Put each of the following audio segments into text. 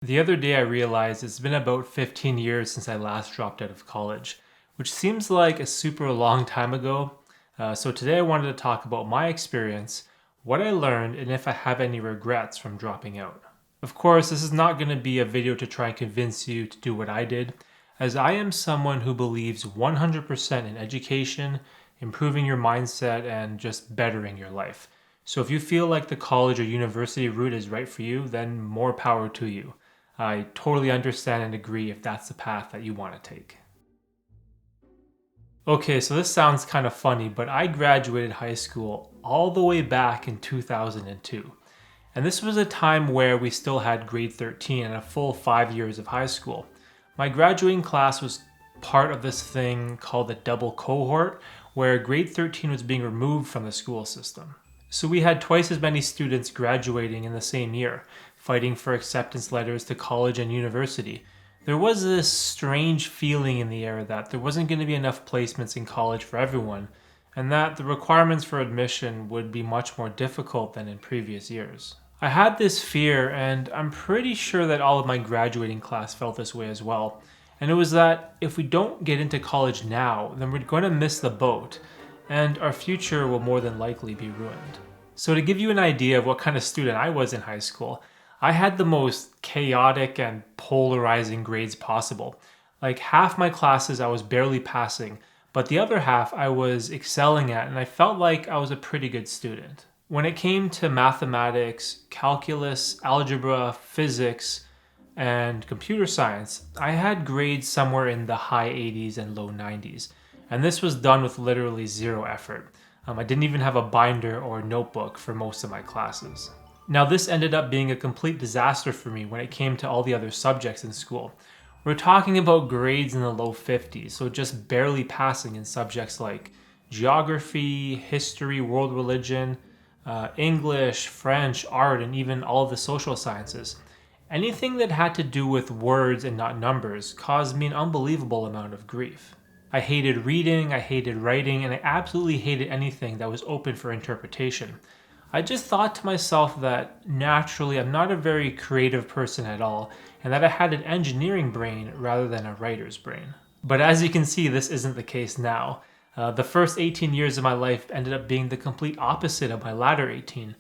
The other day I realized it's been about 15 years since I last dropped out of college, which seems like a super long time ago. So today I wanted to talk about my experience, what I learned, and if I have any regrets from dropping out. Of course, this is not going to be a video to try and convince you to do what I did, as I am someone who believes 100% in education, improving your mindset, and just bettering your life. So if you feel like the college or university route is right for you, then more power to you. I totally understand and agree if that's the path that you want to take. Okay, so this sounds kind of funny, but I graduated high school all the way back in 2002. And this was a time where we still had grade 13 and a full 5 years of high school. My graduating class was part of this thing called the double cohort, where grade 13 was being removed from the school system. So we had twice as many students graduating in the same year, fighting for acceptance letters to college and university. There was this strange feeling in the air that there wasn't going to be enough placements in college for everyone, and that the requirements for admission would be much more difficult than in previous years. I had this fear, and I'm pretty sure that all of my graduating class felt this way as well. And it was that if we don't get into college now, then we're going to miss the boat, and our future will more than likely be ruined. So, to give you an idea of what kind of student I was in high school, I had the most chaotic and polarizing grades possible. Like half my classes I was barely passing, but the other half I was excelling at, and I felt like I was a pretty good student. When it came to mathematics, calculus, algebra, physics, and computer science, I had grades somewhere in the high 80s and low 90s. And this was done with literally zero effort. I didn't even have a binder or notebook for most of my classes. Now, this ended up being a complete disaster for me when it came to all the other subjects in school. We're talking about grades in the low 50s, so just barely passing in subjects like geography, history, world religion, English, French, art, and even all of the social sciences. Anything that had to do with words and not numbers caused me an unbelievable amount of grief. I hated reading, I hated writing, and I absolutely hated anything that was open for interpretation. I just thought to myself that naturally I'm not a very creative person at all, and that I had an engineering brain rather than a writer's brain. But as you can see, this isn't the case now. The first 18 years of my life ended up being the complete opposite of my latter 18.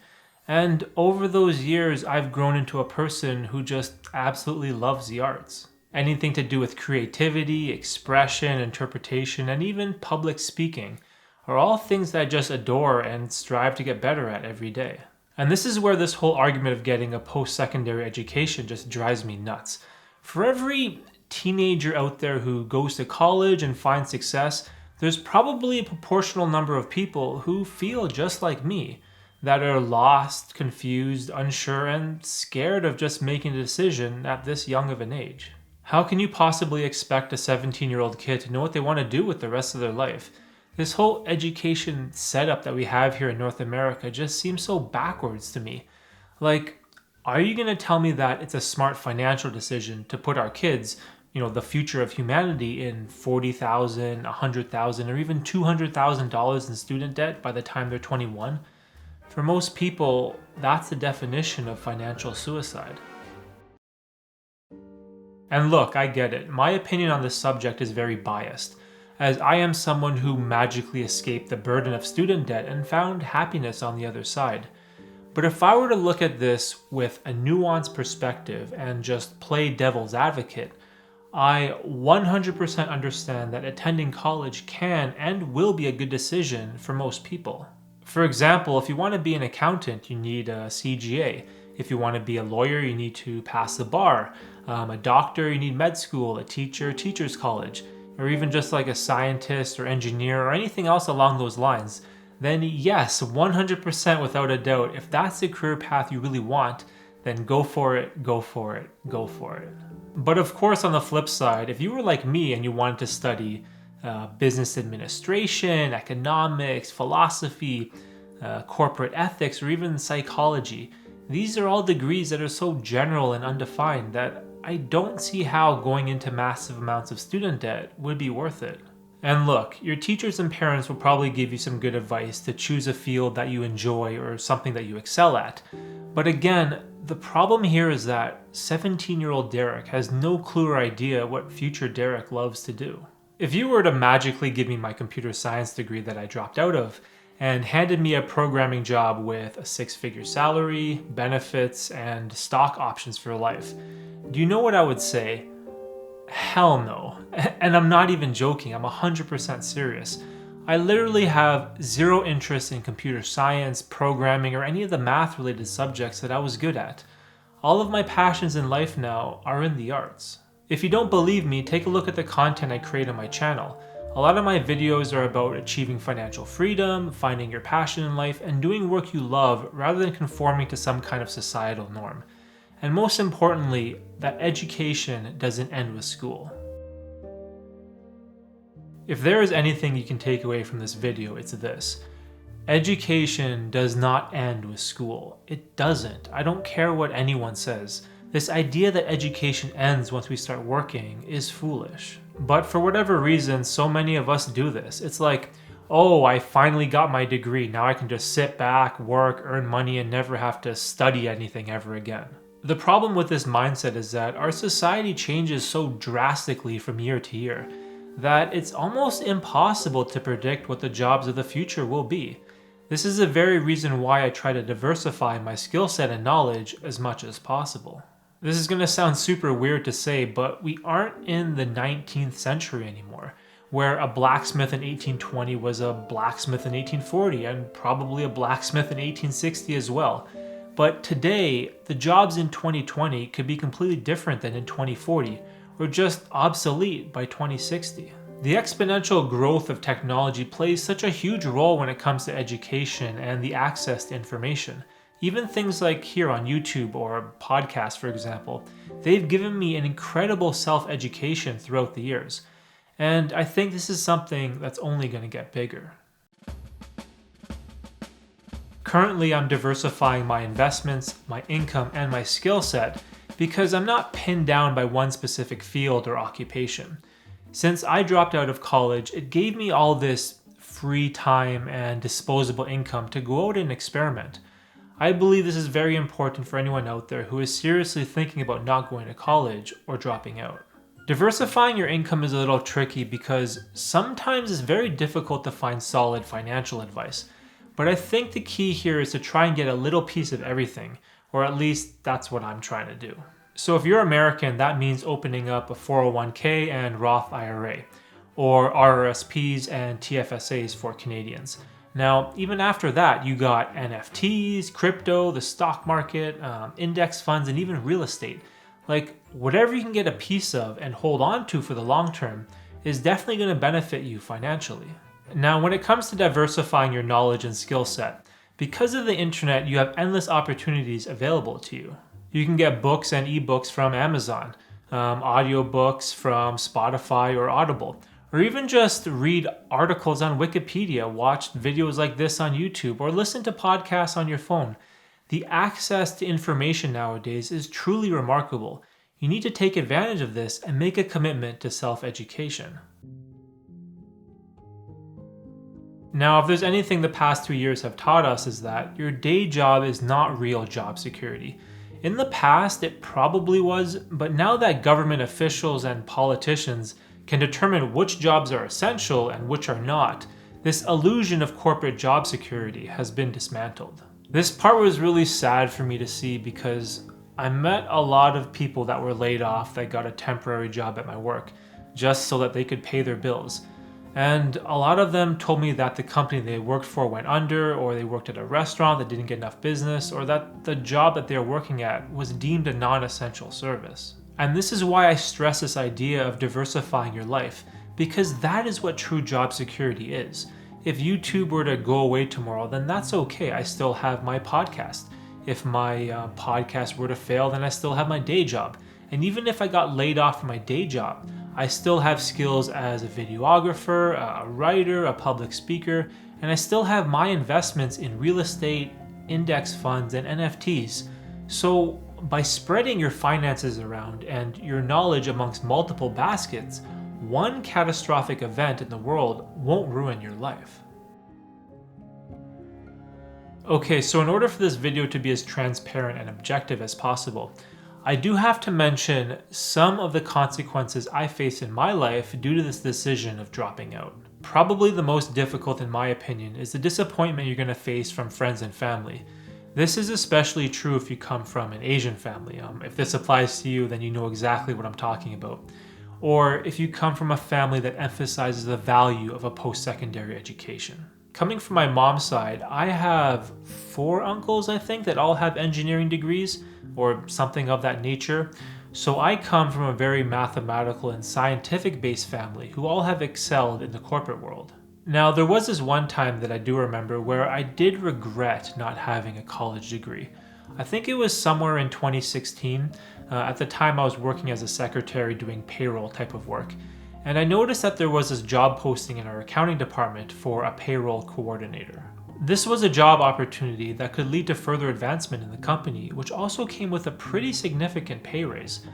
And over those years, I've grown into a person who just absolutely loves the arts. Anything to do with creativity, expression, interpretation, and even public speaking are all things that I just adore and strive to get better at every day. And this is where this whole argument of getting a post-secondary education just drives me nuts. For every teenager out there who goes to college and finds success, there's probably a proportional number of people who feel just like me, that are lost, confused, unsure, and scared of just making a decision at this young of an age. How can you possibly expect a 17-year-old kid to know what they want to do with the rest of their life? This whole education setup that we have here in North America just seems so backwards to me. Like, are you going to tell me that it's a smart financial decision to put our kids, the future of humanity, in $40,000, $100,000, or even $200,000 in student debt by the time they're 21? For most people, that's the definition of financial suicide. And look, I get it. My opinion on this subject is very biased, as I am someone who magically escaped the burden of student debt and found happiness on the other side. But if I were to look at this with a nuanced perspective and just play devil's advocate, I 100% understand that attending college can and will be a good decision for most people. For example, if you want to be an accountant, you need a CGA. If you want to be a lawyer, you need to pass the bar. A doctor, you need med school, a teacher, teacher's college, or even just like a scientist or engineer or anything else along those lines. Then yes, 100% without a doubt, if that's the career path you really want, then go for it, go for it, go for it. But of course, on the flip side, if you were like me and you wanted to study business administration, economics, philosophy, corporate ethics, or even psychology, these are all degrees that are so general and undefined that I don't see how going into massive amounts of student debt would be worth it. And look, your teachers and parents will probably give you some good advice to choose a field that you enjoy or something that you excel at. But again, the problem here is that 17-year-old Derek has no clue or idea what future Derek loves to do. If you were to magically give me my computer science degree that I dropped out of and handed me a programming job with a 6-figure salary, benefits, and stock options for life, do you know what I would say? Hell no. And I'm not even joking, I'm 100% serious. I literally have zero interest in computer science, programming, or any of the math-related subjects that I was good at. All of my passions in life now are in the arts. If you don't believe me, take a look at the content I create on my channel. A lot of my videos are about achieving financial freedom, finding your passion in life, and doing work you love rather than conforming to some kind of societal norm. And most importantly, that education doesn't end with school. If there is anything you can take away from this video, it's this. Education does not end with school. It doesn't. I don't care what anyone says. This idea that education ends once we start working is foolish. But for whatever reason, so many of us do this. It's like, oh, I finally got my degree. Now I can just sit back, work, earn money, and never have to study anything ever again. The problem with this mindset is that our society changes so drastically from year to year that it's almost impossible to predict what the jobs of the future will be. This is the very reason why I try to diversify my skill set and knowledge as much as possible. This is going to sound super weird to say, but we aren't in the 19th century anymore, where a blacksmith in 1820 was a blacksmith in 1840 and probably a blacksmith in 1860 as well. But today, the jobs in 2020 could be completely different than in 2040, or just obsolete by 2060. The exponential growth of technology plays such a huge role when it comes to education and the access to information. Even things like here on YouTube or podcasts, for example, they've given me an incredible self-education throughout the years. And I think this is something that's only going to get bigger. Currently, I'm diversifying my investments, my income, and my skill set because I'm not pinned down by one specific field or occupation. Since I dropped out of college, it gave me all this free time and disposable income to go out and experiment. I believe this is very important for anyone out there who is seriously thinking about not going to college or dropping out. Diversifying your income is a little tricky because sometimes it's very difficult to find solid financial advice. But I think the key here is to try and get a little piece of everything, or at least that's what I'm trying to do. So if you're American, that means opening up a 401k and Roth IRA, or RRSPs and TFSAs for Canadians. Now, even after that, you got NFTs, crypto, the stock market, index funds, and even real estate. Like, whatever you can get a piece of and hold on to for the long term is definitely going to benefit you financially. Now, when it comes to diversifying your knowledge and skill set, because of the internet, you have endless opportunities available to you. You can get books and ebooks from Amazon, audiobooks from Spotify or Audible, or even just read articles on Wikipedia, watch videos like this on YouTube, or listen to podcasts on your phone. The access to information nowadays is truly remarkable. You need to take advantage of this and make a commitment to self-education. Now, if there's anything the past 2 years have taught us is that your day job is not real job security. In the past, it probably was, but now that government officials and politicians can determine which jobs are essential and which are not, this illusion of corporate job security has been dismantled. This part was really sad for me to see because I met a lot of people that were laid off that got a temporary job at my work just so that they could pay their bills. And a lot of them told me that the company they worked for went under, or they worked at a restaurant that didn't get enough business, or that the job that they were working at was deemed a non-essential service. And this is why I stress this idea of diversifying your life, because that is what true job security is. If YouTube were to go away tomorrow, then that's okay. I still have my podcast. If my podcast were to fail, then I still have my day job. And even if I got laid off from my day job, I still have skills as a videographer, a writer, a public speaker, and I still have my investments in real estate, index funds, and NFTs. So by spreading your finances around and your knowledge amongst multiple baskets, one catastrophic event in the world won't ruin your life. Okay, so in order for this video to be as transparent and objective as possible, I do have to mention some of the consequences I face in my life due to this decision of dropping out. Probably the most difficult, in my opinion, is the disappointment you're going to face from friends and family. This is especially true if you come from an Asian family. If this applies to you, then you know exactly what I'm talking about. Or if you come from a family that emphasizes the value of a post-secondary education. Coming from my mom's side, I have 4 uncles, I think, that all have engineering degrees or something of that nature. So I come from a very mathematical and scientific-based family who all have excelled in the corporate world. Now, there was this one time that I do remember where I did regret not having a college degree. I think it was somewhere in 2016. At the time, I was working as a secretary doing payroll type of work. And I noticed that there was this job posting in our accounting department for a payroll coordinator. This was a job opportunity that could lead to further advancement in the company, which also came with a pretty significant pay raise.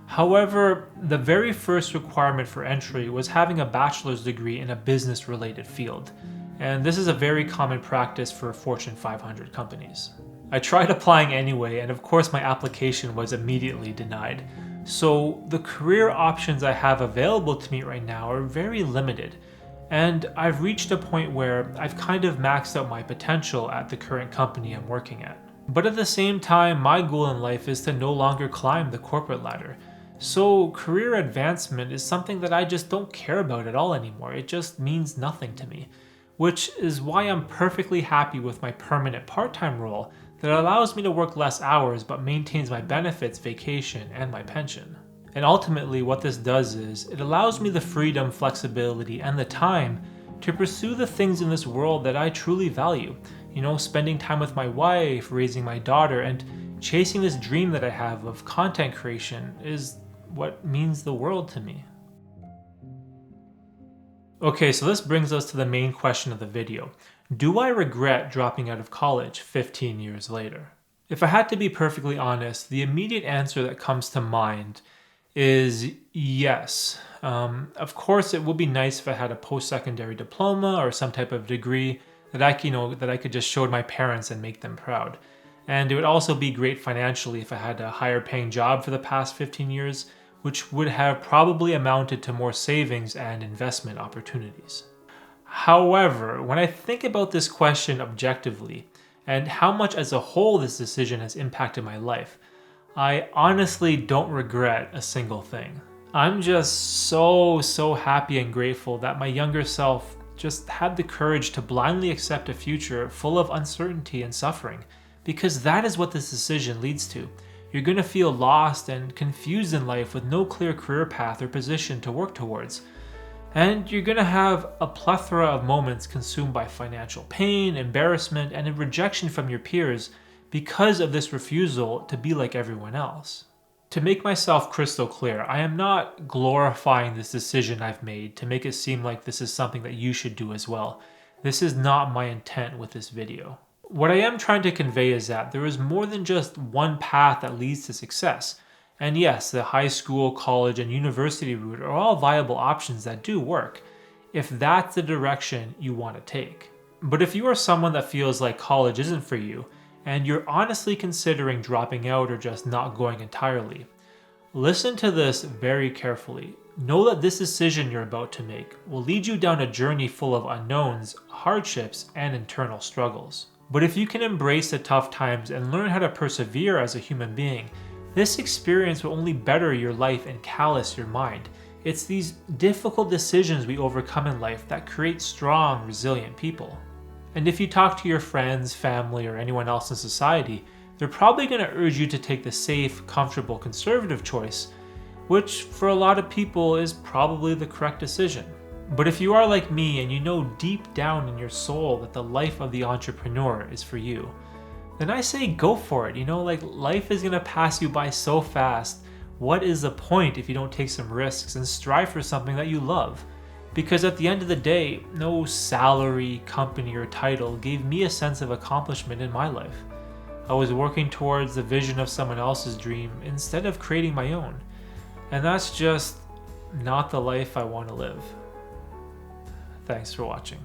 However, the very first requirement for entry was having a bachelor's degree in a business-related field, and this is a very common practice for Fortune 500 companies. I tried applying anyway, and of course my application was immediately denied. So the career options I have available to me right now are very limited, and I've reached a point where I've kind of maxed out my potential at the current company I'm working at. But at the same time, my goal in life is to no longer climb the corporate ladder. So career advancement is something that I just don't care about at all anymore. It just means nothing to me, which is why I'm perfectly happy with my permanent part-time role that allows me to work less hours but maintains my benefits, vacation, and my pension. And ultimately what this does is it allows me the freedom, flexibility, and the time to pursue the things in this world that I truly value. You know, spending time with my wife, raising my daughter, and chasing this dream that I have of content creation is what means the world to me. Okay, so this brings us to the main question of the video. Do I regret dropping out of college 15 years later? If I had to be perfectly honest, the immediate answer that comes to mind is yes. Of course, it would be nice if I had a post-secondary diploma or some type of degree that I could just show to my parents and make them proud. And it would also be great financially if I had a higher paying job for the past 15 years, which would have probably amounted to more savings and investment opportunities. However, when I think about this question objectively and how much as a whole this decision has impacted my life, I honestly don't regret a single thing. I'm just so happy and grateful that my younger self just had the courage to blindly accept a future full of uncertainty and suffering, because that is what this decision leads to. You're going to feel lost and confused in life with no clear career path or position to work towards. And you're going to have a plethora of moments consumed by financial pain, embarrassment, and rejection from your peers because of this refusal to be like everyone else. To make myself crystal clear, I am not glorifying this decision I've made to make it seem like this is something that you should do as well. This is not my intent with this video. What I am trying to convey is that there is more than just one path that leads to success. And yes, the high school, college, and university route are all viable options that do work, if that's the direction you want to take. But if you are someone that feels like college isn't for you, and you're honestly considering dropping out or just not going entirely, listen to this very carefully. Know that this decision you're about to make will lead you down a journey full of unknowns, hardships, and internal struggles. But if you can embrace the tough times and learn how to persevere as a human being, this experience will only better your life and callous your mind. It's these difficult decisions we overcome in life that create strong, resilient people. And if you talk to your friends, family, or anyone else in society, they're probably going to urge you to take the safe, comfortable, conservative choice, which for a lot of people is probably the correct decision. But if you are like me and you know deep down in your soul that the life of the entrepreneur is for you, then I say go for it. Life is going to pass you by so fast. What is the point if you don't take some risks and strive for something that you love? Because at the end of the day, no salary, company, or title gave me a sense of accomplishment in my life. I was working towards the vision of someone else's dream instead of creating my own. And that's just not the life I want to live. Thanks for watching.